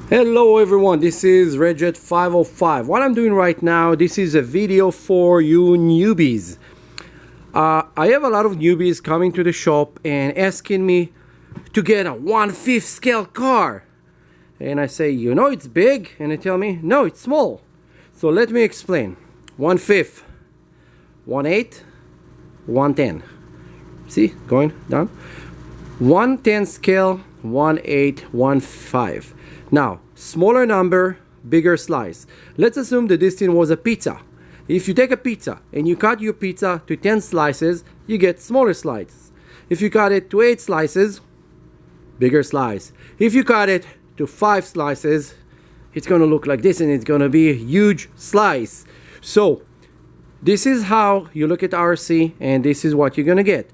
Hello everyone, this is Regjet505. What I'm doing right now, this is a video for you newbies. I have a lot of newbies coming to the shop and asking me to get a 1/5 scale car. And I say, you know it's big? And they tell me, no, it's small. So let me explain. 1/5, 1/8, 1/10. See, going down. 1/10 scale, 1/8, 1/5. Now, smaller number, bigger slice. Let's assume that this thing was a pizza. If you take a pizza and you cut your pizza to 10 slices, you get smaller slices. If you cut it to 8 slices, bigger slice. If you cut it to 5 slices, it's going to look like this and it's going to be a huge slice. So, this is how you look at RC and this is what you're going to get.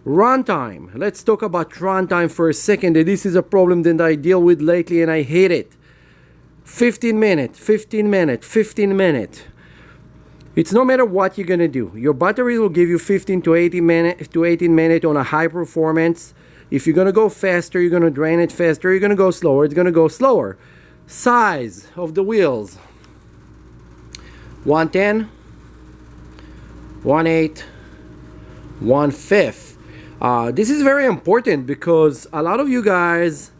Runtime. Let's talk about runtime for a second. This is a problem that I deal with lately and I hate it. 15 minutes, 15 minutes, 15 minutes. It's no matter what you're gonna do. Your battery will give you 15 to 18 minutes on a high performance. If you're gonna go faster, you're gonna drain it faster. You're gonna go slower, it's gonna go slower. Size of the wheels. 1/10, 1/8, 1/5. This is very important because a lot of you guys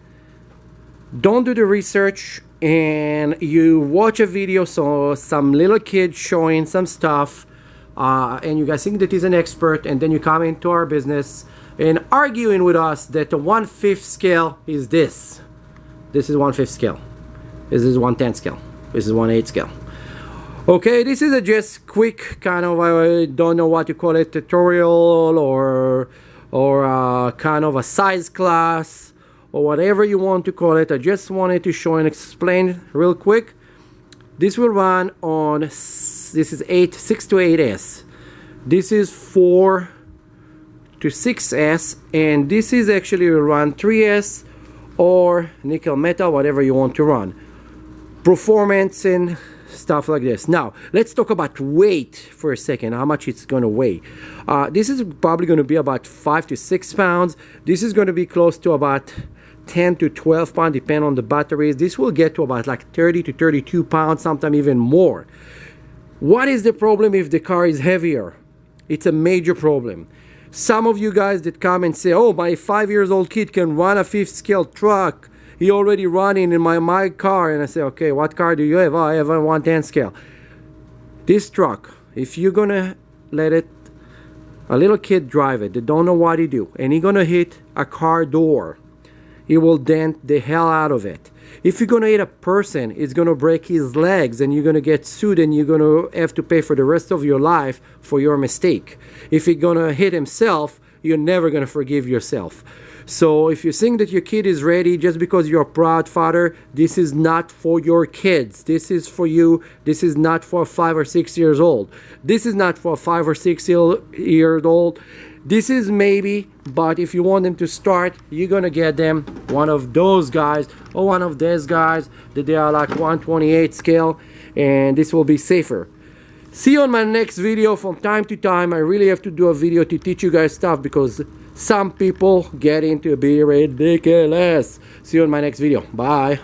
don't do the research and you watch a video, so some little kid showing some stuff and you guys think that he's an expert, and then you come into our business and arguing with us that the 1/5 scale is this. This is 1/5 scale. This is 1/10 scale. This is 1/8 scale. Okay, this is a just quick kind of, I don't know what you call it, tutorial or kind of a size class or whatever you want to call it. I just wanted to show and explain real quick. This will run on, this is 6 to 8S. This is 4 to 6S, and this is actually will run 3S or nickel metal, whatever you want to run. Performance and stuff like this. Now let's talk about weight for a second, how much it's going to weigh. This is probably going to be about 5 to 6 pounds. This is going to be close to about 10 to 12 pounds depending on the batteries. This will get to about like 30 to 32 pounds, sometimes even more. What is the problem if the car is heavier? It's a major problem. Some of you guys that come and say, oh, my 5-year-old kid can run a 5th scale truck, he already running in my car. And I say, okay, what car do you have? Oh, I have a 1/10 scale. This truck, if you're gonna let it, a little kid drive it, they don't know what to do, and he's gonna hit a car door, it will dent the hell out of it. If you're gonna hit a person, it's gonna break his legs and you're gonna get sued and you're gonna have to pay for the rest of your life for your mistake. If you're gonna hit himself, you're never gonna forgive yourself. So if you think that your kid is ready just because you're a proud father, this is not for your kids. This is for you. This is not for 5 or 6 years old. This is not for 5 or 6 years old. This is maybe, but if you want them to start, you're gonna get them one of those guys or one of these guys that they are like 1/28 scale, and this will be safer. See you on my next video. From time to time, I really have to do a video to teach you guys stuff because some people get into be ridiculous. See you on my next video. Bye.